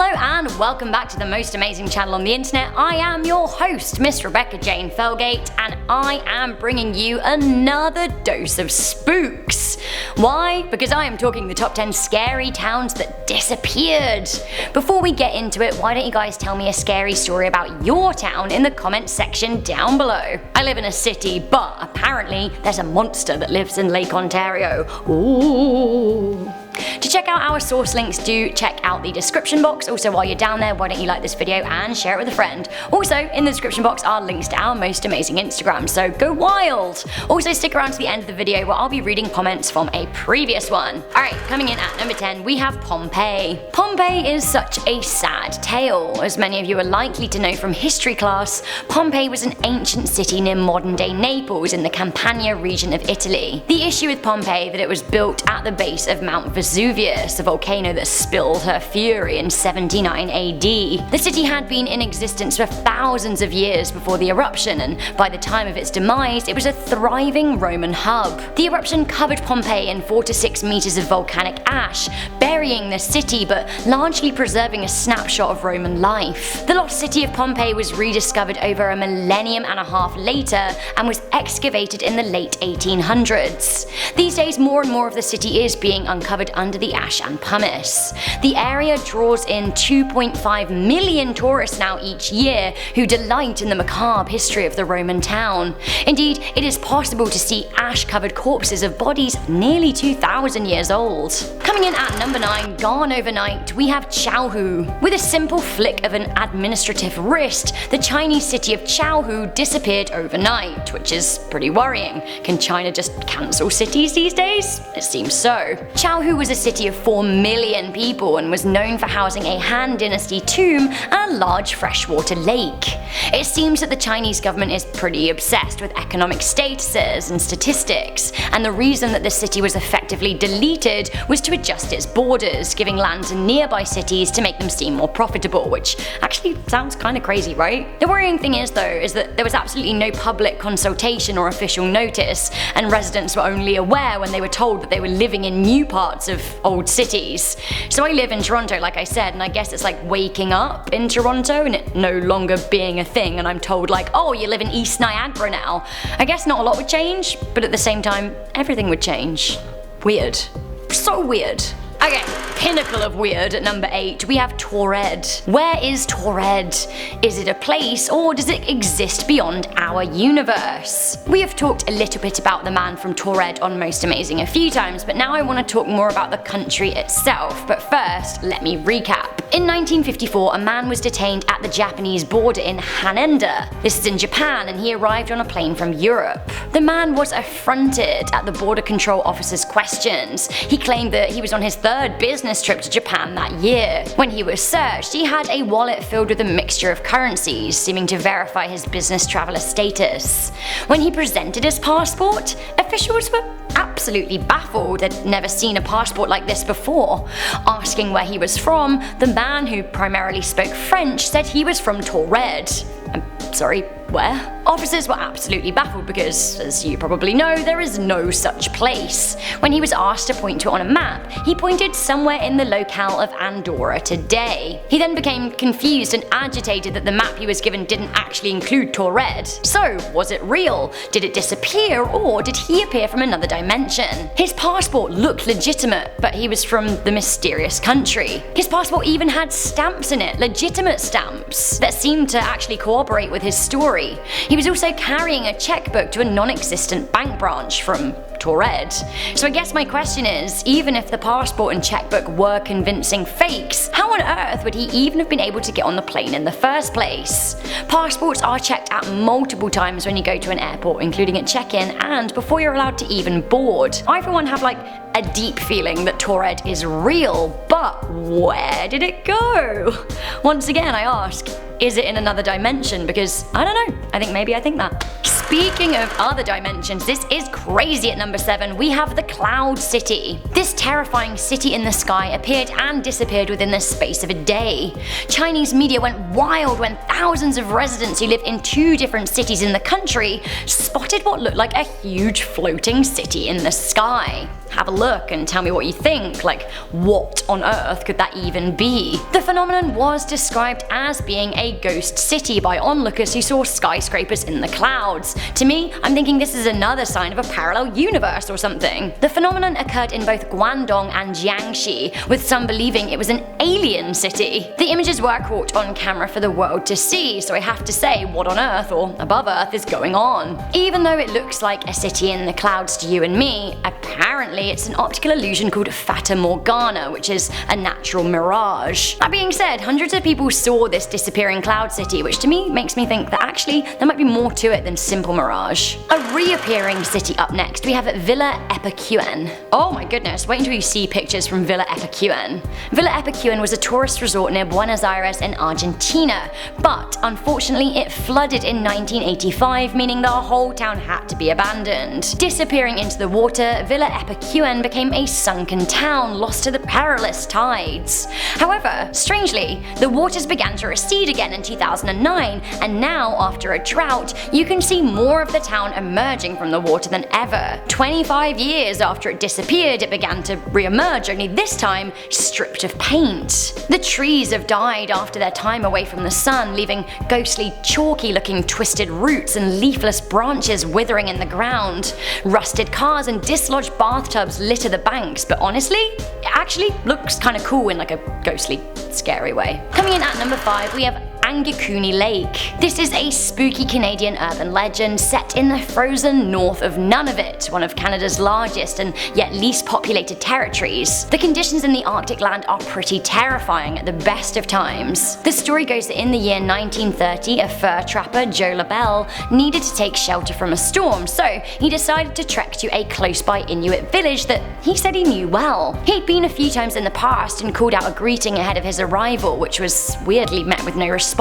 Hello and welcome back to the most amazing channel on the internet. I am your host, Miss Rebecca Jane Felgate, and I am bringing you another dose of spooks. Why? Because I am talking the top 10 scary towns that disappeared. Before we get into it, why don't you guys tell me a scary story about your town in the comments section down below. I live in a city, but apparently there's a monster that lives in Lake Ontario. Ooh. To check out our source links, do check out the description box. Also, while you're down there, why don't you like this video and share it with a friend. Also, in the description box are links to our most amazing Instagrams, so go wild! Also, stick around to the end of the video where I'll be reading comments from a previous one. Alright, coming in at number 10, we have Pompeii. Pompeii is such a sad tale. As many of you are likely to know from history class, Pompeii was an ancient city near modern-day Naples in the Campania region of Italy. The issue with Pompeii that it was built at the base of Mount Vesuvius, a volcano that spilled her fury in 79 AD. The city had been in existence for thousands of years before the eruption, and by the time of its demise, it was a thriving Roman hub. The eruption covered Pompeii in 4 to 6 meters of volcanic ash, burying the city but largely preserving a snapshot of Roman life. The lost city of Pompeii was rediscovered over a millennium and a half later and was excavated in the late 1800s. These days, more and more of the city is being uncovered under the ash and pumice. The area draws in 2.5 million tourists now each year who delight in the macabre history of the Roman town. Indeed, it is possible to see ash-covered corpses of bodies nearly 2,000 years old. Coming in at number 9, gone overnight, we have Chaohu. With a simple flick of an administrative wrist, the Chinese city of Chaohu disappeared overnight, which is pretty worrying. Can China just cancel cities these days? It seems so. Chaohu was a city of 4 million people and was known for housing a Han Dynasty tomb and a large freshwater lake. It seems that the Chinese government is pretty obsessed with economic statuses and statistics, and the reason that the city was effectively deleted was to adjust its borders, giving land to nearby cities to make them seem more profitable, which actually sounds kinda crazy, right? The worrying thing is that there was absolutely no public consultation or official notice, and residents were only aware when they were told that they were living in new parts of old cities. So I live in Toronto, like I said, and I guess it's like waking up in Toronto and it no longer being a thing, and I'm told like, oh, you live in East Niagara now. I guess not a lot would change, but at the same time, everything would change. Weird. So weird. Okay, pinnacle of weird at number 8, we have Torres. Where is Torres? Is it a place or does it exist beyond our universe? We have talked a little bit about the man from Torres on Most Amazing a few times, but now I want to talk more about the country itself. But first, let me recap. In 1954, a man was detained at the Japanese border in Haneda. This is in Japan, and he arrived on a plane from Europe. The man was affronted at the border control officer's questions. He claimed that he was on his third business trip to Japan that year. When he was searched, he had a wallet filled with a mixture of currencies, seeming to verify his business traveler status. When he presented his passport, officials were absolutely baffled. They'd never seen a passport like this before. Asking where he was from, the man, who primarily spoke French, said he was from Torres. I'm sorry, where? Officers were absolutely baffled because, as you probably know, there is no such place. When he was asked to point to it on a map, he pointed somewhere in the locale of Andorra today. He then became confused and agitated that the map he was given didn't actually include Torres. So, was it real? Did it disappear, or did he appear from another dimension? His passport looked legitimate, but he was from the mysterious country. His passport even had stamps in it, legitimate stamps, that seemed to actually cooperate with his story. He was also carrying a checkbook to a non-existent bank branch from Torres. So I guess my question is, even if the passport and checkbook were convincing fakes, how on earth would he even have been able to get on the plane in the first place? Passports are checked at multiple times when you go to an airport, including at check-in and before you're allowed to even board. I for one have like a deep feeling that Torres is real, but where did it go? Once again I ask, is it in another dimension? Because I don't know, I think that. Speaking of other dimensions, this is crazy at number 7, we have the Cloud City. This terrifying city in the sky appeared and disappeared within the space of a day. Chinese media went wild when thousands of residents who live in 2 different cities in the country spotted what looked like a huge floating city in the sky. have a look and tell me what you think. Like, what on earth could that even be? The phenomenon was described as being a ghost city by onlookers who saw skyscrapers in the clouds. To me, I'm thinking this is another sign of a parallel universe or something. The phenomenon occurred in both Guangdong and Jiangxi, with some believing it was an alien city. The images were caught on camera for the world to see, so I have to say, what on earth or above earth is going on? Even though it looks like a city in the clouds to you and me, apparently it's an optical illusion called Fata Morgana, which is a natural mirage. That being said, hundreds of people saw this disappearing cloud city, which to me makes me think that actually there might be more to it than simple mirage. A reappearing city up next, we have Villa Epicun. Oh my goodness, wait until you see pictures from Villa Epicun. Villa Epicun was a tourist resort near Buenos Aires in Argentina, but unfortunately it flooded in 1985, meaning the whole town had to be abandoned. Disappearing into the water, Villa Epicun became a sunken town lost to the perilous tides. However, strangely, the waters began to recede again in 2009, and now, after a drought, you can see more of the town emerging from the water than ever. 25 years after it disappeared, it began to re-emerge, only this time stripped of paint. The trees have died after their time away from the sun, leaving ghostly, chalky-looking twisted roots and leafless branches withering in the ground. Rusted cars and dislodged bathtubs litter the banks, but honestly, it actually looks kinda cool in like a ghostly, scary way. Coming in at number 5, we have Cooney Lake. This is a spooky Canadian urban legend set in the frozen north of Nunavut, one of Canada's largest and yet least populated territories. The conditions in the Arctic land are pretty terrifying at the best of times. The story goes that in the year 1930, a fur trapper, Joe LaBelle, needed to take shelter from a storm, so he decided to trek to a close-by Inuit village that he said he knew well. He'd been a few times in the past and called out a greeting ahead of his arrival, which was weirdly met with no response.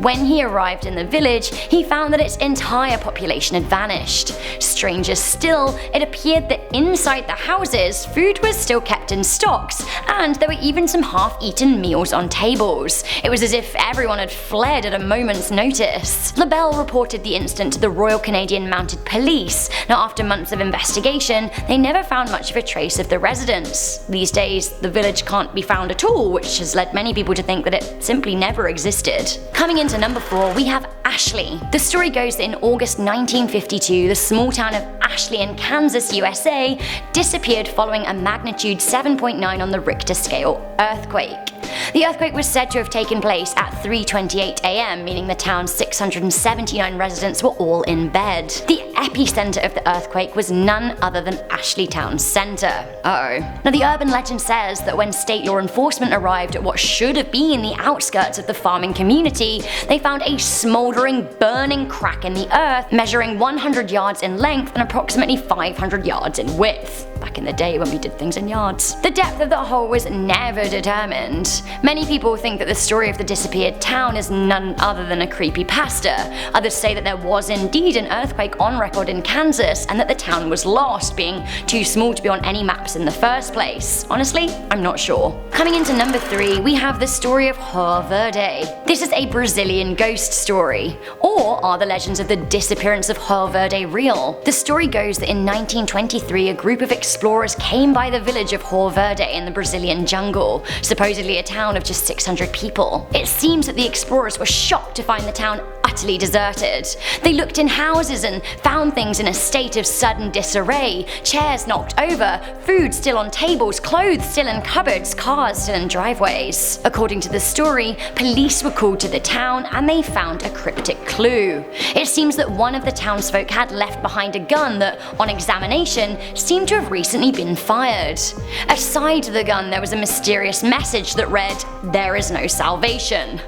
When he arrived in the village, he found that its entire population had vanished. Stranger still, it appeared that inside the houses, food was still kept in stocks, and there were even some half-eaten meals on tables. It was as if everyone had fled at a moment's notice. LaBelle reported the incident to the Royal Canadian Mounted Police. Now, after months of investigation, they never found much of a trace of the residents. These days, the village can't be found at all, which has led many people to think that it simply never existed. Coming into number 4, we have Ashley. The story goes that in August 1952, the small town of Ashley in Kansas, USA, disappeared following a magnitude 7.9 on the Richter scale earthquake. The earthquake was said to have taken place at 3:28 AM, meaning the town's 679 residents were all in bed. The epicenter of the earthquake was none other than Ashley Town Center. Now, the urban legend says that when state law enforcement arrived at what should have been the outskirts of the farming community, they found a smoldering, burning crack in the earth measuring 100 yards in length and approximately 500 yards in width. Back in the day when we did things in yards. The depth of the hole was never determined. Many people think that the story of the disappeared town is none other than a creepypasta. Others say that there was indeed an earthquake on record in Kansas and that the town was lost, being too small to be on any maps in the first place. Honestly, I'm not sure. Coming into number 3, we have the story of Rio Verde. This is a Brazilian ghost story. Or are the legends of the disappearance of Rio Verde real? The story goes that in 1923, a group of explorers came by the village of Rio Verde in the Brazilian jungle, supposedly a town of just 600 people. It seems that the explorers were shocked to find the town utterly deserted. They looked in houses and found things in a state of sudden disarray, chairs knocked over, food still on tables, clothes still in cupboards, cars still in driveways. According to the story, police were called to the town and they found a cryptic clue. It seems that one of the townsfolk had left behind a gun that, on examination, seemed to have recently been fired. Aside the gun, there was a mysterious message that read, "There is no salvation."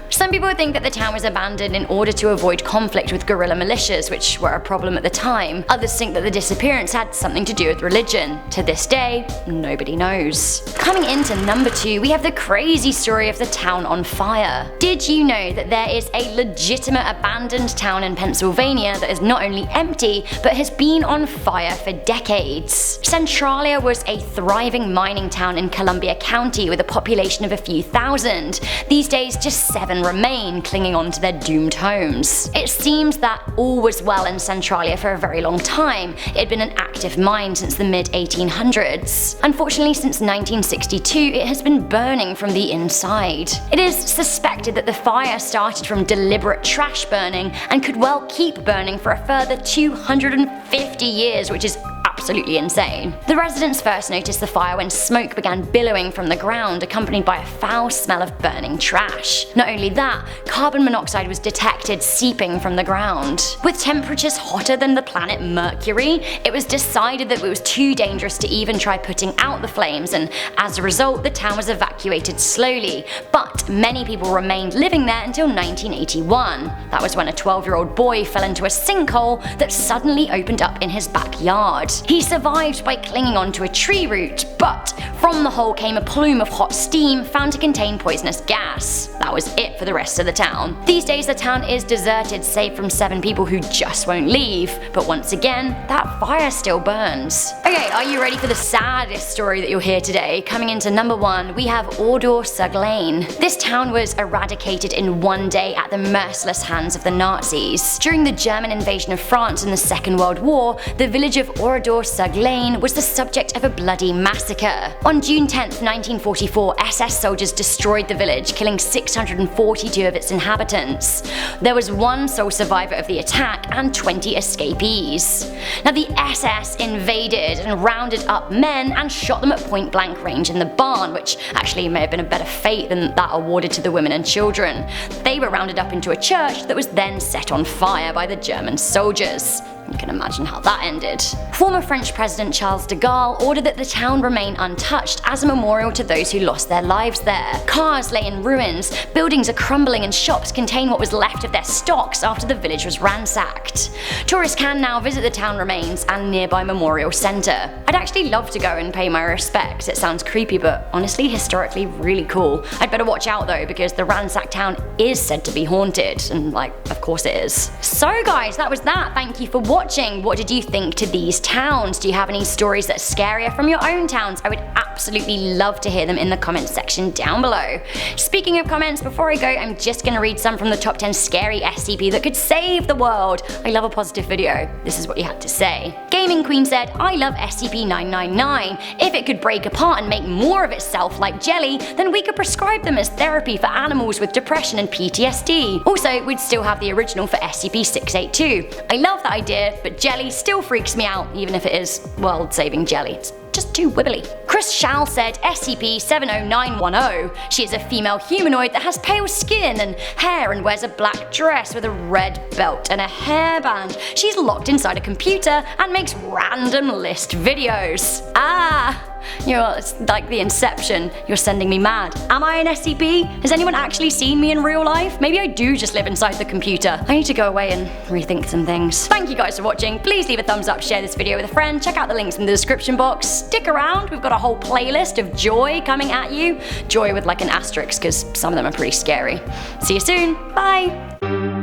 Some people think that the town was abandoned in order to avoid conflict with guerrilla militias, which were a problem at the time. Others think that the disappearance had something to do with religion. To this day, nobody knows. Coming into number 2, we have the crazy story of the town on fire. Did you know that there is a legitimate abandoned town in Pennsylvania that is not only empty, but has been on fire for decades? Centralia was a thriving mining town in Columbia County with a population of a few thousand. These days, just 7 remain clinging on to their doomed homes. It seems that all was well in Centralia for a very long time. It had been an active mine since the mid-1800s. Unfortunately, since 1962, it has been burning from the inside. It is suspected that the fire started from deliberate trash burning and could well keep burning for a further 250 years, which is absolutely insane. The residents first noticed the fire when smoke began billowing from the ground, accompanied by a foul smell of burning trash. Not only that, carbon monoxide was detected seeping from the ground. With temperatures hotter than the planet Mercury, it was decided that it was too dangerous to even try putting out the flames, and as a result, the town was evacuated slowly. But many people remained living there until 1981. That was when a 12-year-old boy fell into a sinkhole that suddenly opened up in his backyard. He survived by clinging onto a tree root, but from the hole came a plume of hot steam found to contain poisonous gas. That was it for the rest of the town. These days the town is deserted save from 7 people who just won't leave, but once again, that fire still burns. Okay, are you ready for the saddest story that you'll hear today? Coming into number 1, we have OradoursurGlane. This town was eradicated in one day at the merciless hands of the Nazis. During the German invasion of France in the Second World War, the village of OradoursurGlane was the subject of a bloody massacre. On June 10, 1944, SS soldiers destroyed the village, killing 642 of its inhabitants. There was one sole survivor of the attack and 20 escapees. Now the SS invaded and rounded up men and shot them at point blank range in the barn, which actually may have been a better fate than that awarded to the women and children. They were rounded up into a church that was then set on fire by the German soldiers. You can imagine how that ended. Former French President Charles de Gaulle ordered that the town remain untouched as a memorial to those who lost their lives there. Cars lay in ruins, buildings are crumbling, and shops contain what was left of their stocks after the village was ransacked. Tourists can now visit the town remains and nearby memorial centre. I'd actually love to go and pay my respects. It sounds creepy, but honestly historically really cool. I'd better watch out though, because the ransacked town is said to be haunted, and of course it is. So guys, that was that. Thank you for watching. What did you think to these towns? Do you have any stories that are scarier from your own towns? I would absolutely love to hear them in the comments section down below. Speaking of comments, before I go, I'm just gonna read some from the top 10 scary SCP that could save the world. I love a positive video. This is what you had to say. Gaming Queen said, I love SCP-999. If it could break apart and make more of itself like jelly, then we could prescribe them as therapy for animals with depression and PTSD. Also, we'd still have the original for SCP-682. I love that idea, but jelly still freaks me out, even if it is world-saving jelly. It's just too wibbly. Chris Schall said SCP-70910. She is a female humanoid that has pale skin and hair and wears a black dress with a red belt and a hairband. She's locked inside a computer and makes random list videos. It's like the Inception. You're sending me mad. Am I an SCP? Has anyone actually seen me in real life? Maybe I do just live inside the computer. I need to go away and rethink some things. Thank you guys for watching. Please leave a thumbs up, share this video with a friend, check out the links in the description box. Stick around, we've got a whole playlist of joy coming at you. Joy with an asterisk, because some of them are pretty scary. See you soon. Bye!